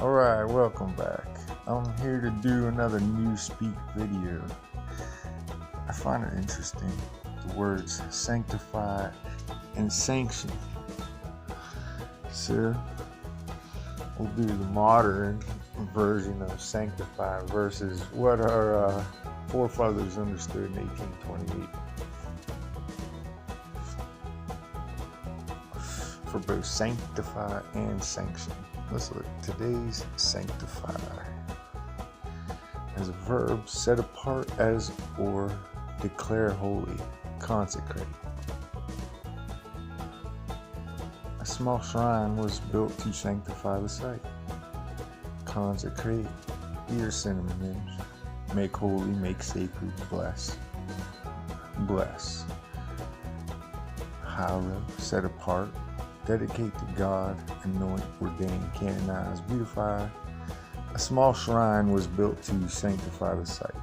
Alright, welcome back. I'm here to do another new speak video. I find it interesting, the words sanctify and sanction. So, we'll do the modern version of sanctify versus what our forefathers understood in 1828. For both sanctify and sanction. Let's look. Today's sanctify as a verb, set apart as or declare holy, consecrate. A small shrine was built to sanctify the site. Consecrate, here synonyms. Make holy, make sacred, bless. Bless. Hallow, set apart. Dedicate to God, anoint, ordain, canonize, beautify. A small shrine was built to sanctify the site.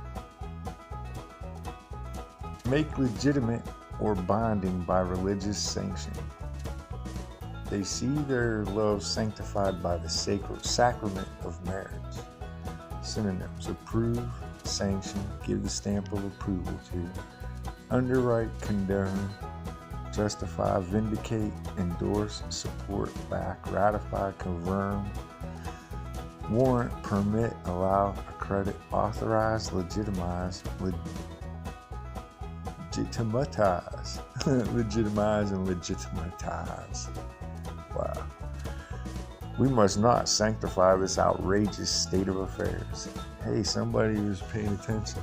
Make legitimate or binding by religious sanction. They see their love sanctified by the sacred sacrament of marriage. Synonyms: approve, sanction, give the stamp of approval to, underwrite, condone, justify, vindicate, endorse, support, back, ratify, confirm, warrant, permit, allow, accredit, authorize, legitimize, legitimatize, legitimize, and legitimatize. Wow. We must not sanctify this outrageous state of affairs. Hey, somebody was paying attention.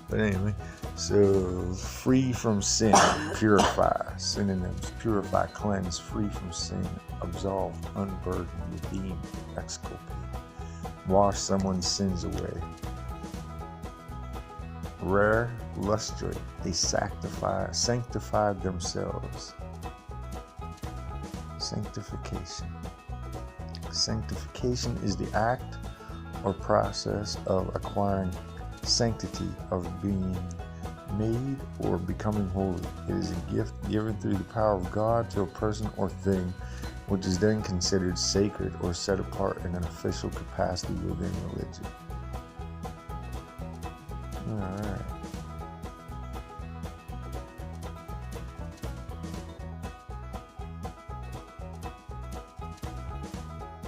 But anyway, so free from sin, purify. Synonyms: purify, cleanse, free from sin, absolve, unburden, redeem, exculpate, wash someone's sins away. Rare, lustrate, they sanctified themselves. Sanctification. Sanctification is the act or process of acquiring sanctity, of being made or becoming holy. It is a gift given through the power of God to a person or thing, which is then considered sacred or set apart in an official capacity within religion. Alright.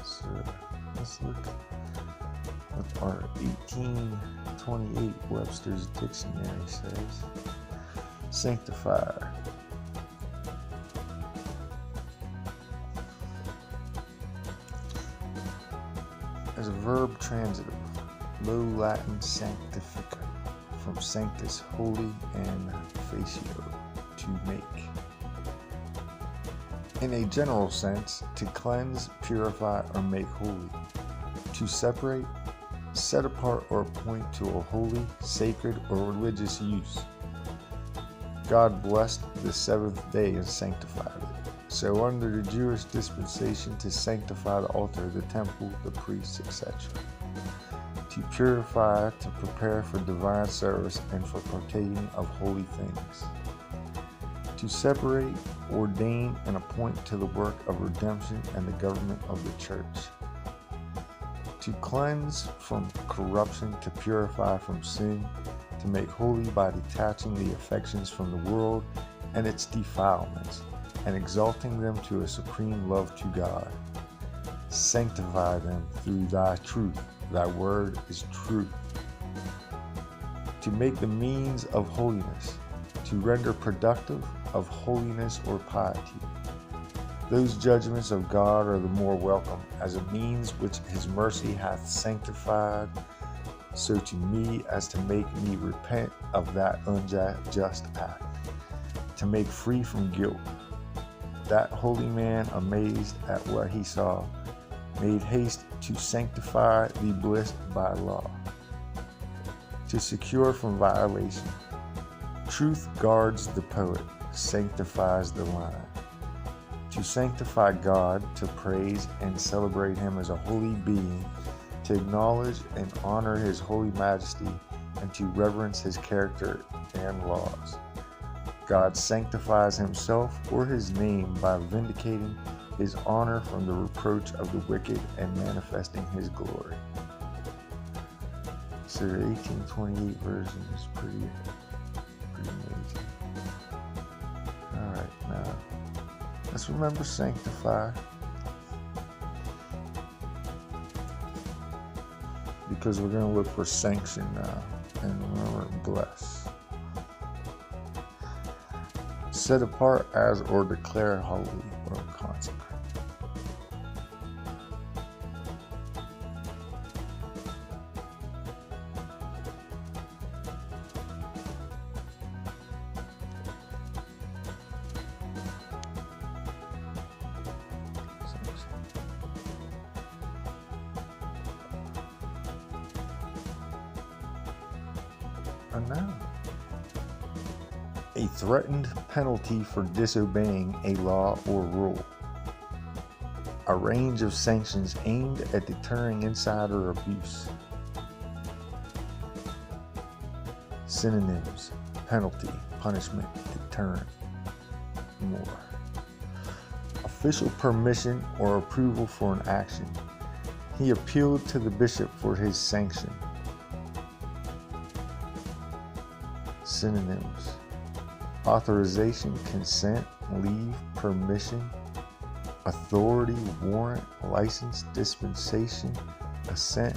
So let's look what our 1828 Webster's Dictionary says. Sanctify. As a verb, transitive. Low Latin sanctifica, from sanctus, holy, and facio, to make. In a general sense, to cleanse, purify, or make holy. To separate, set apart, or appoint to a holy, sacred, or religious use. God blessed the seventh day and sanctified it. So under the Jewish dispensation, to sanctify the altar, the temple, the priests, etc. To purify, to prepare for divine service and for partaking of holy things. To separate, ordain, and appoint to the work of redemption and the government of the church. To cleanse from corruption, to purify from sin, to make holy by detaching the affections from the world and its defilements, and exalting them to a supreme love to God. Sanctify them through thy truth. Thy word is truth. To make the means of holiness, to render productive of holiness or piety. Those judgments of God are the more welcome, as a means which his mercy hath sanctified, so to me as to make me repent of that unjust act, to make free from guilt. That holy man, amazed at what he saw, made haste to sanctify the bliss by law. To secure from violation. Truth guards the poet, sanctifies the line. To sanctify God, to praise and celebrate him as a holy being, to acknowledge and honor his holy majesty, and to reverence his character and laws. God sanctifies himself or his name by vindicating his honor from the reproach of the wicked and manifesting his glory. So the 1828 version is pretty amazing. Alright, now let's remember sanctify, because we're going to look for sanction now, and remember bless. Set apart as or declare holy or consecrate. And now, a threatened penalty for disobeying a law or rule. A range of sanctions aimed at deterring insider abuse. Synonyms: penalty, punishment, deterrent, more. Official permission or approval for an action. He appealed to the bishop for his sanction. Synonyms: authorization, consent, leave, permission, authority, warrant, license, dispensation, assent,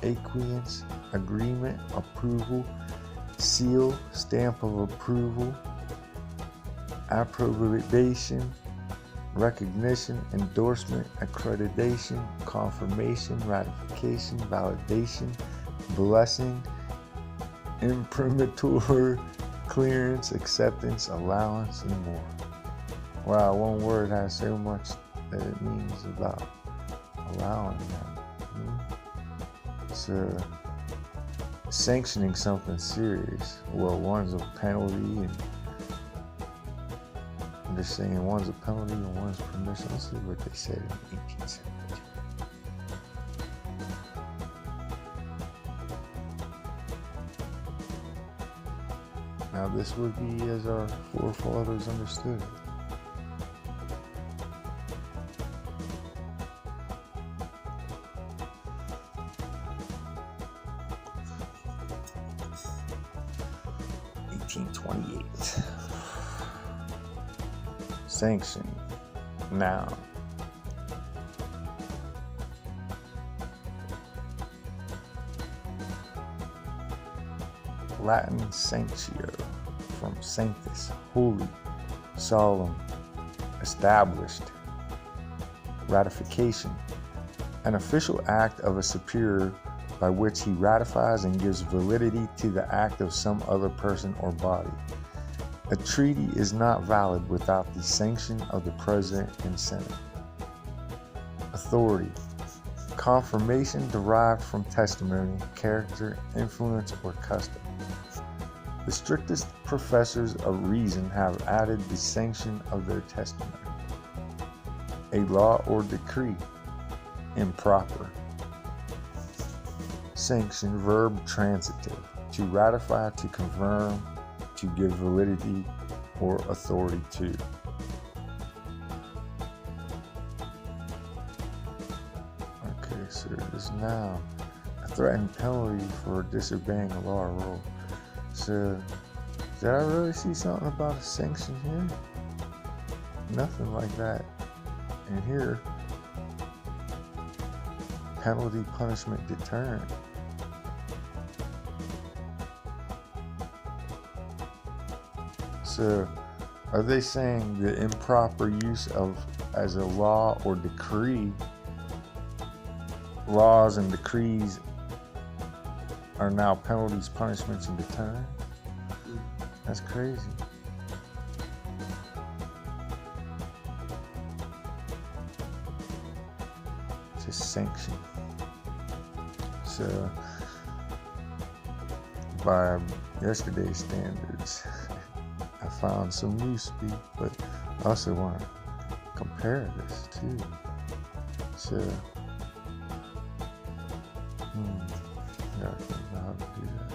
acquiescence, agreement, approval, seal, stamp of approval, approbation, recognition, endorsement, accreditation, confirmation, ratification, validation, blessing, imprimatur, clearance, acceptance, allowance, and more. Wow, one word has so much that it means about allowing them. So, sanctioning something serious. Well, one's a penalty, and I'm just saying one's a penalty and one's permission. Let's see what they said in 1872. Now this would be as our forefathers understood it. Sanction, noun. Latin sanctio, from sanctus, holy, solemn, established. Ratification, an official act of a superior by which he ratifies and gives validity to the act of some other person or body. A treaty is not valid without the sanction of the President and Senate. Authority, confirmation derived from testimony, character, influence, or custom. The strictest professors of reason have added the sanction of their testimony. A law or decree, improper. Sanction, verb transitive, to ratify, to confirm, to give validity or authority to. Okay, so this noun, a threatened penalty for disobeying a law or rule. So, did I really see something about a sanction here? Nothing like that. And here, penalty, punishment, deterrent. So, are they saying the improper use of as a law or decree, laws and decrees are now penalties, punishments, and deterrent? That's crazy. It's a sanction. So, by yesterday's standards, I found some new speak, but I also want to compare this too. So, gotta think about how to do that.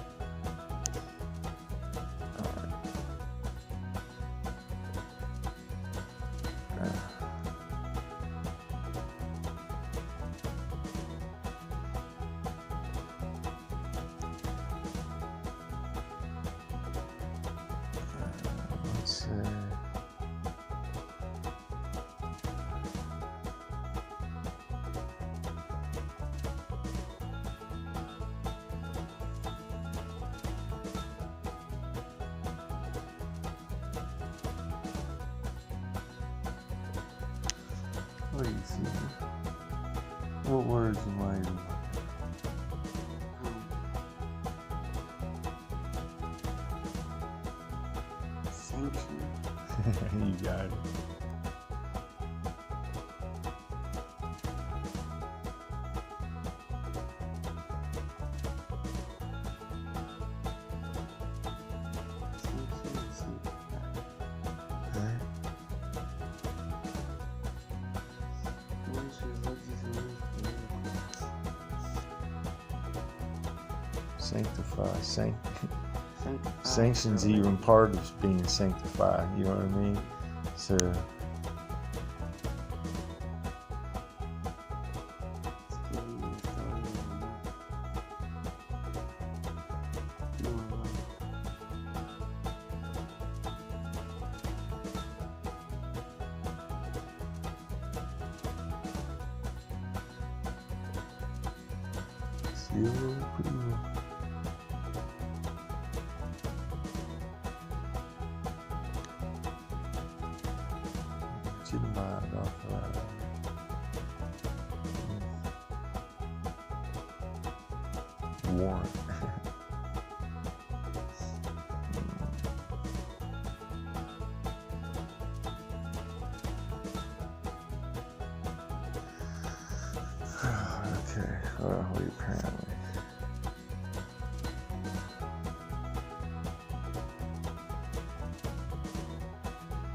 Alright. Let's see. What do you see? What words am I using? Sanction. You got it. Sanctify. Sanction's even part of being sanctified, you know what I mean? So seal of approval. Get your mind off warrant. Okay, well, we apparently.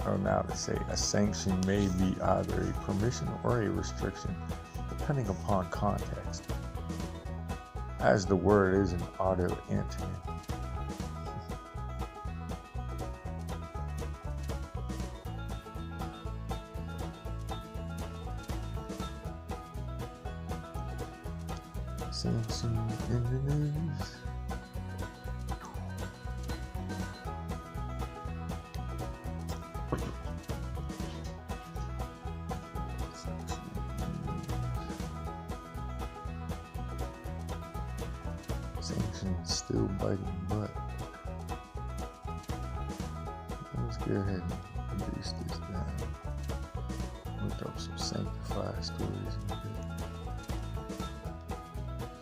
Oh, now they say a sanction may be either a permission or a restriction, depending upon context, as the word is an auto-antonym. Sanction in the news. Sanctions still biting butt. Let's go ahead and reduce this down. Look up some sanctified stories in a bit.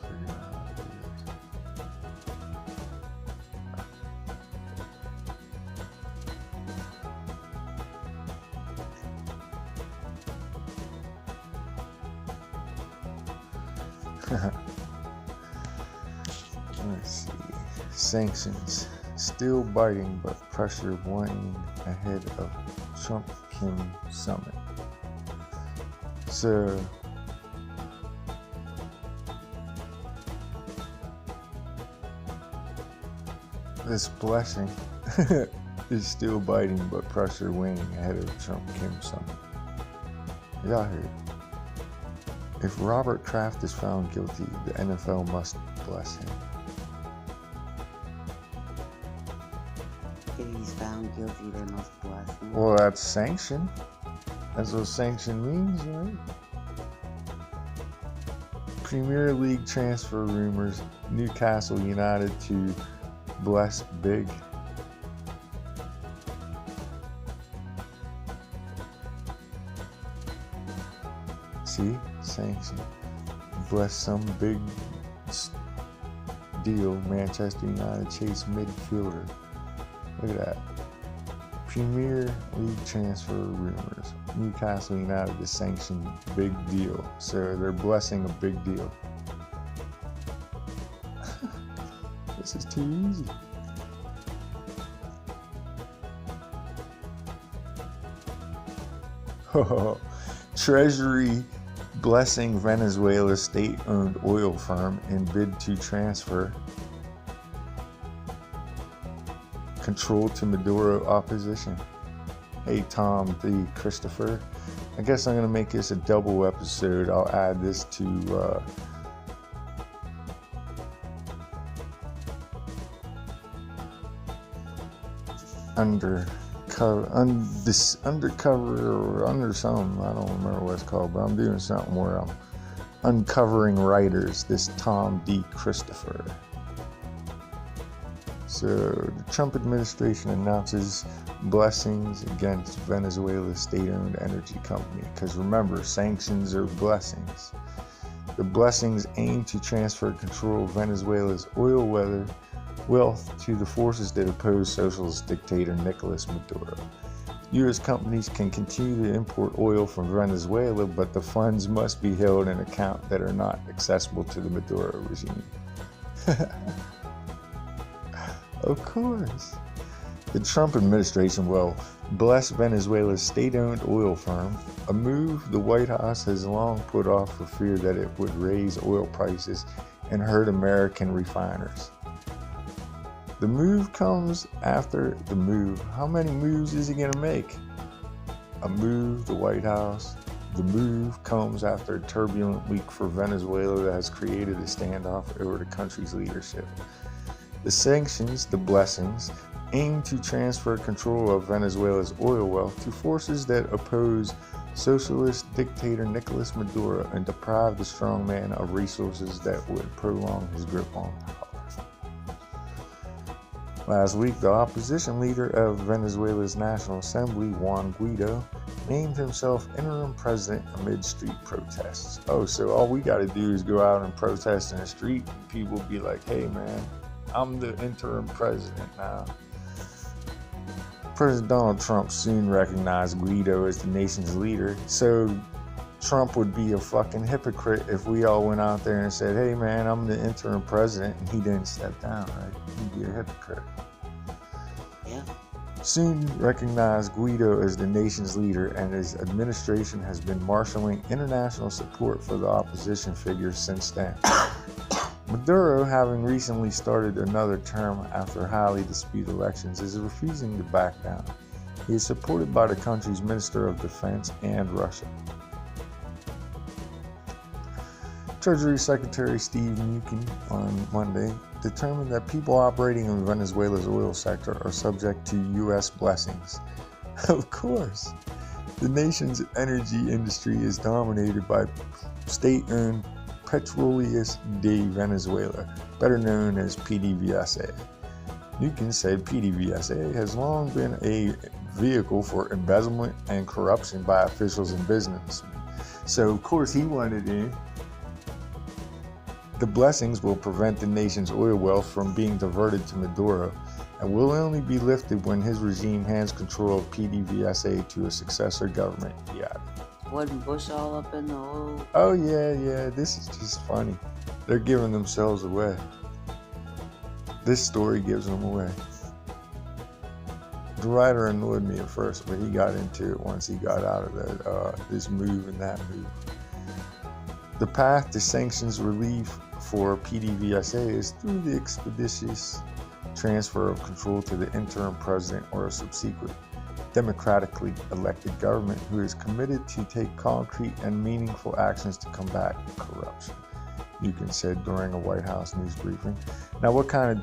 Figure out how to do this. Let's see. Sanctions still biting, but pressure waning ahead of Trump-Kim summit. So, this blessing is still biting, but pressure waning ahead of Trump-Kim summit. Y'all heard. If Robert Kraft is found guilty, the NFL must bless him. If he's found guilty, they must bless him. Well, that's sanction. That's what sanction means, right? Premier League transfer rumors. Newcastle United to bless big. See? Sanction. Bless some big deal. Manchester United chase midfielder. Look at that. Premier League transfer rumors. Newcastle United is sanctioned big deal. So they're blessing a big deal. This is too easy. Treasury blessing Venezuela's state-owned oil firm in bid to transfer control to Maduro opposition. Hey Tom D. Christopher. I guess I'm going to make this a double episode. I'll add this to undercover or under something. I don't remember what it's called, but I'm doing something where I'm uncovering writers. This Tom D. Christopher. So the Trump administration announces blessings against Venezuela's state-owned energy company. Because remember, sanctions are blessings. The blessings aim to transfer control of Venezuela's oil wealth to the forces that oppose socialist dictator Nicolas Maduro. U.S. companies can continue to import oil from Venezuela, but the funds must be held in account that are not accessible to the Maduro regime. Of course. The Trump administration will bless Venezuela's state-owned oil firm, a move the White House has long put off for fear that it would raise oil prices and hurt American refiners. The move comes after the move. How many moves is he going to make? A move, the White House. The move comes after a turbulent week for Venezuela that has created a standoff over the country's leadership. The sanctions, the blessings, aim to transfer control of Venezuela's oil wealth to forces that oppose socialist dictator Nicolas Maduro and deprive the strongman of resources that would prolong his grip on power. Last week, the opposition leader of Venezuela's National Assembly, Juan Guaido, named himself interim president amid street protests. Oh, so all we got to do is go out and protest in the street, and people be like, hey man, I'm the interim president now. President Donald Trump soon recognized Guaido as the nation's leader, so Trump would be a fucking hypocrite if we all went out there and said, hey man, I'm the interim president, and he didn't step down, right? He'd be a hypocrite. Yeah. Soon recognized Guaido as the nation's leader, and his administration has been marshaling international support for the opposition figures since then. Maduro, having recently started another term after highly disputed elections, is refusing to back down. He is supported by the country's Minister of Defense and Russia. Treasury Secretary Steve Mnuchin on Monday determined that people operating in Venezuela's oil sector are subject to U.S. blessings. Of course, the nation's energy industry is dominated by state-owned Petroleras de Venezuela, better known as PDVSA. Mnuchin said PDVSA has long been a vehicle for embezzlement and corruption by officials and businessmen. So, of course, he wanted in. The blessings will prevent the nation's oil wealth from being diverted to Maduro and will only be lifted when his regime hands control of PDVSA to a successor government, he added. Wasn't Bush all up in the oil? Oh yeah, this is just funny. They're giving themselves away. This story gives them away. The writer annoyed me at first, but he got into it once he got out of that this move and that move. The path to sanctions relief for PDVSA is through the expeditious transfer of control to the interim president or a subsequent democratically elected government who is committed to take concrete and meaningful actions to combat corruption, Mnuchin said during a White House news briefing. Now, what kind of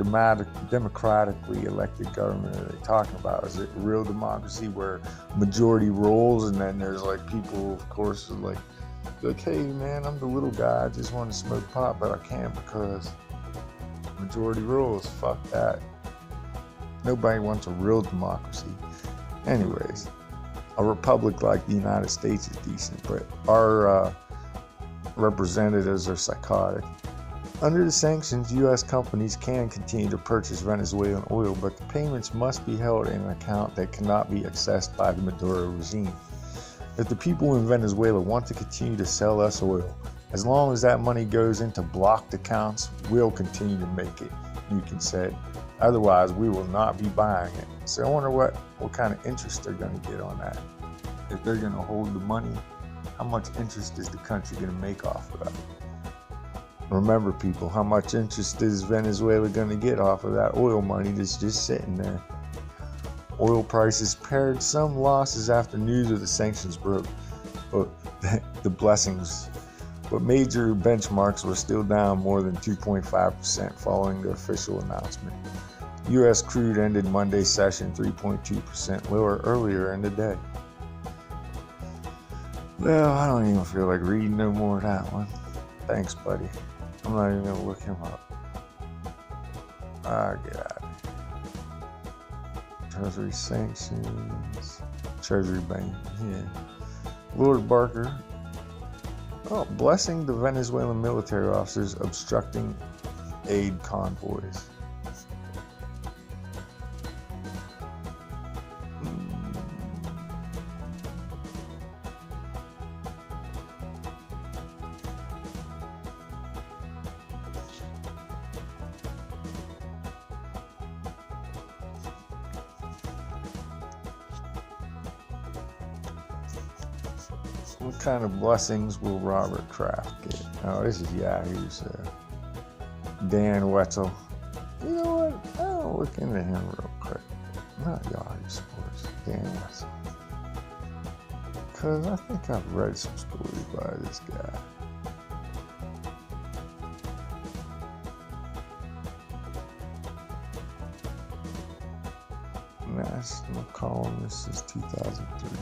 democratically elected government are they talking about? Is it real democracy where majority rules and then there's like people, of course, like, hey man, I'm the little guy, I just want to smoke pot, but I can't because majority rules. Fuck that. Nobody wants a real democracy. Anyways, a republic like the United States is decent, but our representatives are psychotic. Under the sanctions, U.S. companies can continue to purchase Venezuelan oil, but the payments must be held in an account that cannot be accessed by the Maduro regime. If the people in Venezuela want to continue to sell us oil, as long as that money goes into blocked accounts, we'll continue to make it, Mnuchin said. Otherwise, we will not be buying it. So I wonder what kind of interest they're going to get on that. If they're going to hold the money, how much interest is the country going to make off of that? Remember, people, how much interest is Venezuela going to get off of that oil money that's just sitting there? Oil prices pared some losses after news of the sanctions broke, but the blessings. But major benchmarks were still down more than 2.5% following the official announcement. U.S. crude ended Monday's session 3.2% lower earlier in the day. Well, I don't even feel like reading no more of that one. Thanks, buddy. I'm not even going to look him up. Get out of here. Treasury sanctions. Treasury Bank, yeah. Lord Barker. Oh, blessing the Venezuelan military officers obstructing aid convoys. What kind of blessings will Robert Kraft get? Oh, this is Yahoo's Dan Wetzel. You know what? I'll look into him real quick. Not Yahoo Sports. Dan Wetzel. Because I think I've read some stories by this guy. National columnist since 2003.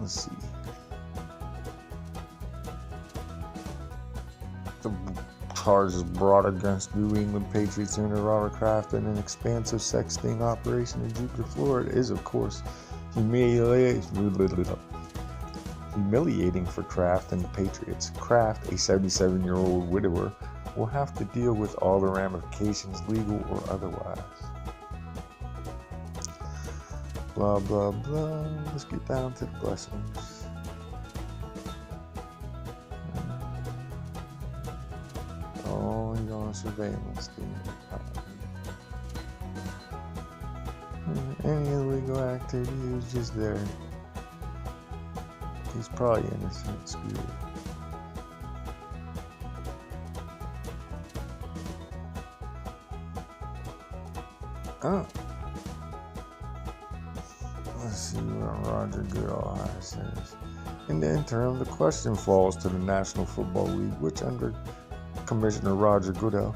Let's see. The charges brought against New England Patriots owner Robert Kraft in an expansive sex sting operation in Jupiter, Florida is, of course, humiliating for Kraft and the Patriots. Kraft, a 77-year-old widower, will have to deal with all the ramifications, legal or otherwise. Blah, blah, blah. Let's get down to the blessings. Oh, he's on surveillance, dude. Any illegal activity, he was just there. He's probably innocent, screw it. Oh. Let's see what Roger Goodall says. In the interim, the question falls to the National Football League, which under Commissioner Roger Goodell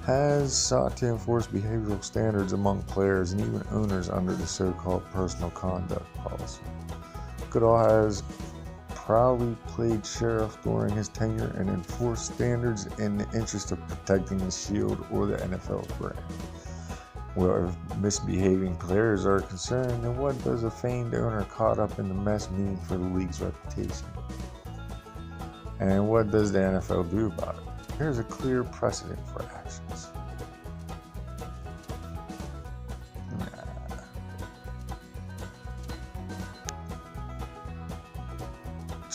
has sought to enforce behavioral standards among players and even owners under the so-called personal conduct policy. Goodall has proudly played sheriff during his tenure and enforced standards in the interest of protecting the Shield or the NFL brand. Well, if misbehaving players are concerned, then what does a famed owner caught up in the mess mean for the league's reputation? And what does the NFL do about it? There's a clear precedent for actions.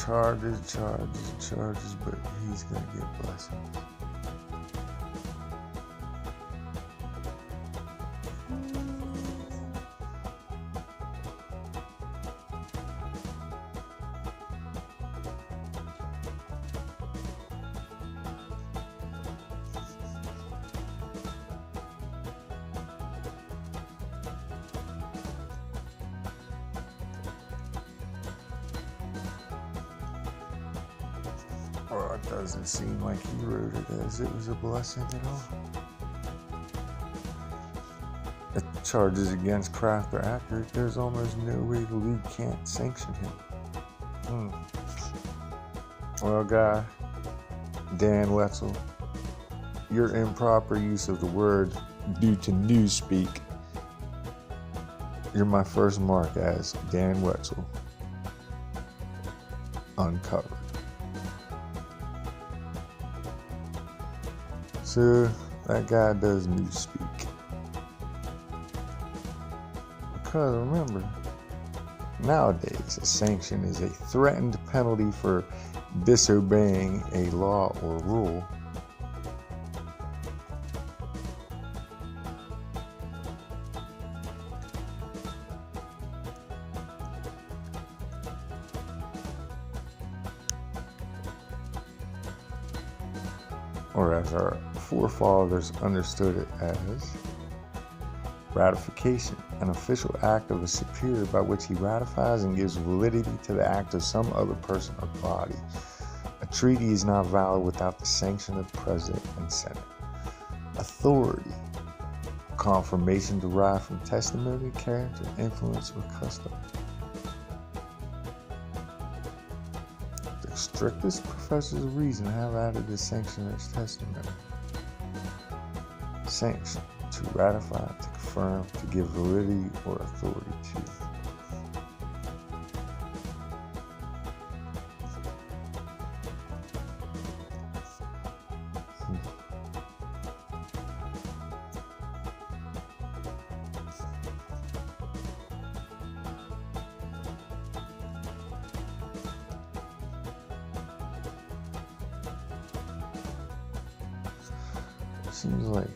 Charges, but he's gonna get blessings. Well, it doesn't seem like he wrote it as it was a blessing at all. If the charges against Kraft are accurate, there's almost no way the league can't sanction him. Well, guy, Dan Wetzel, your improper use of the word due to newspeak, you're my first mark as Dan Wetzel. Uncovered. So, that guy does newspeak. Because remember, nowadays a sanction is a threatened penalty for disobeying a law or rule. or as our forefathers understood it as, ratification, an official act of a superior by which he ratifies and gives validity to the act of some other person or body. A treaty is not valid without the sanction of the President and Senate. Authority, confirmation derived from testimony, character, influence, or custom. The strictest professors of reason have added the sanction as testimony. Sanction, to ratify, to confirm, to give validity or authority to. Seems like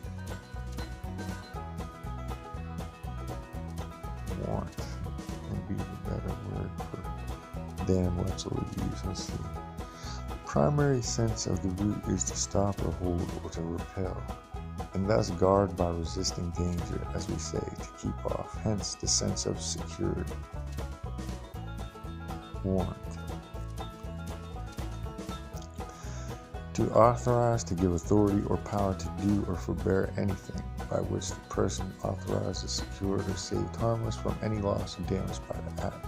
warrant would be the better word for than what we use. Let's see. The primary sense of the root is to stop or hold or to repel, and thus guard by resisting danger, as we say, to keep off. Hence the sense of security. Warrant. To authorize, to give authority or power to do or forbear anything by which the person authorized is secured or saved harmless from any loss or damage by the act.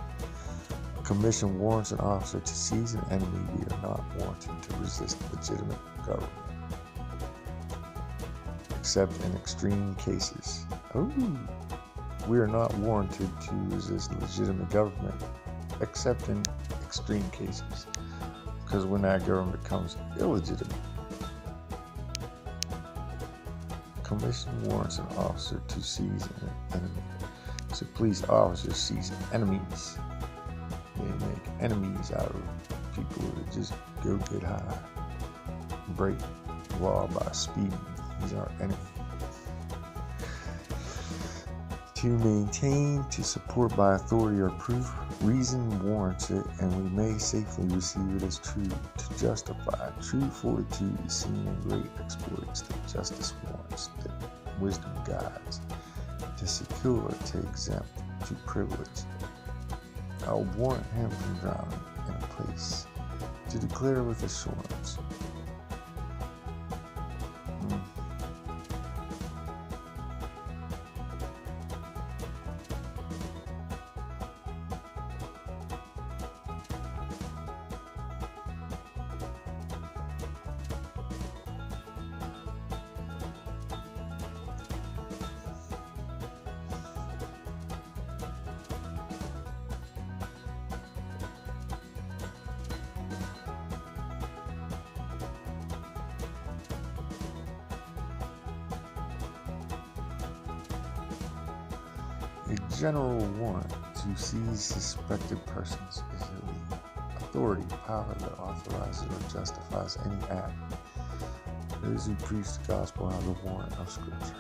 A commission warrants an officer to seize an enemy. We are not warranted to resist legitimate government, except in extreme cases. We are not warranted to resist legitimate government, except in extreme cases. Because when that government becomes illegitimate. Commission warrants an officer to seize an enemy. So police officers seize enemies. They make enemies out of people that just go get high, break law by speeding. These are enemies. To maintain, to support by authority or proof, reason warrants it, and we may safely receive it as true. To justify, true fortitude is seen in great exploits that justice warrants, that wisdom guides. To secure, to exempt, to privilege. I'll warrant him from drowning in a place. To declare with assurance. A general warrant to seize suspected persons is illegal. Authority, power that authorizes or justifies any act. Those who preach the gospel have the warrant of Scripture.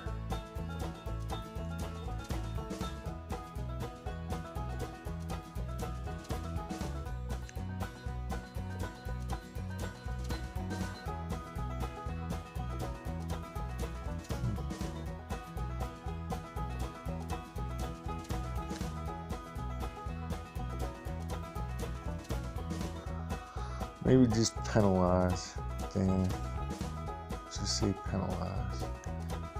Maybe just penalize, Dan. Just say penalize.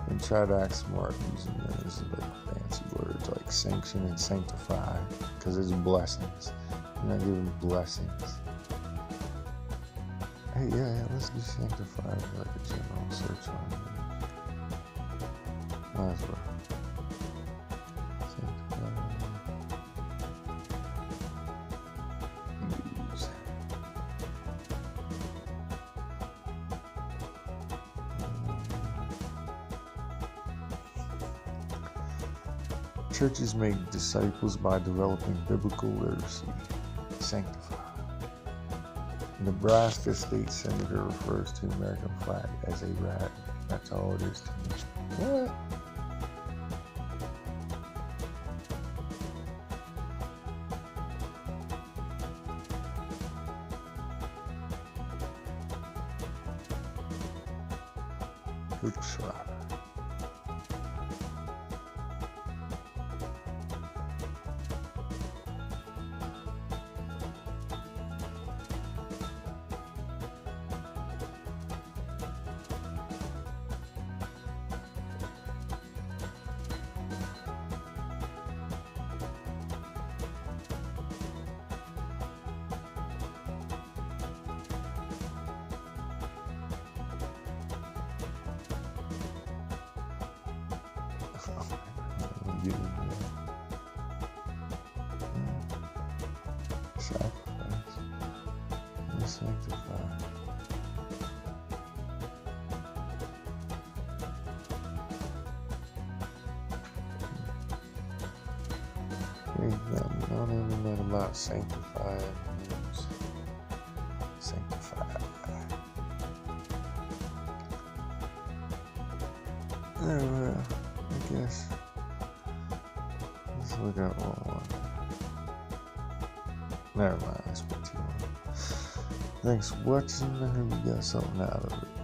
And try to act smart using those like fancy words like sanction and sanctify, because it's blessings. You're not giving blessings. Hey, yeah, let's do sanctify like a general search on it. Might as well. Churches make disciples by developing biblical literacy. Sanctify. Nebraska state senator refers to American flag as a rat. That's all it is to me. What? rock. Get in there. Sacrifice and sanctify. I don't even know about sanctify means. Sanctify. Well, I guess. Let's look at one. Never mind, I spoke too long. Thanks for watching. I hope you got something out of it.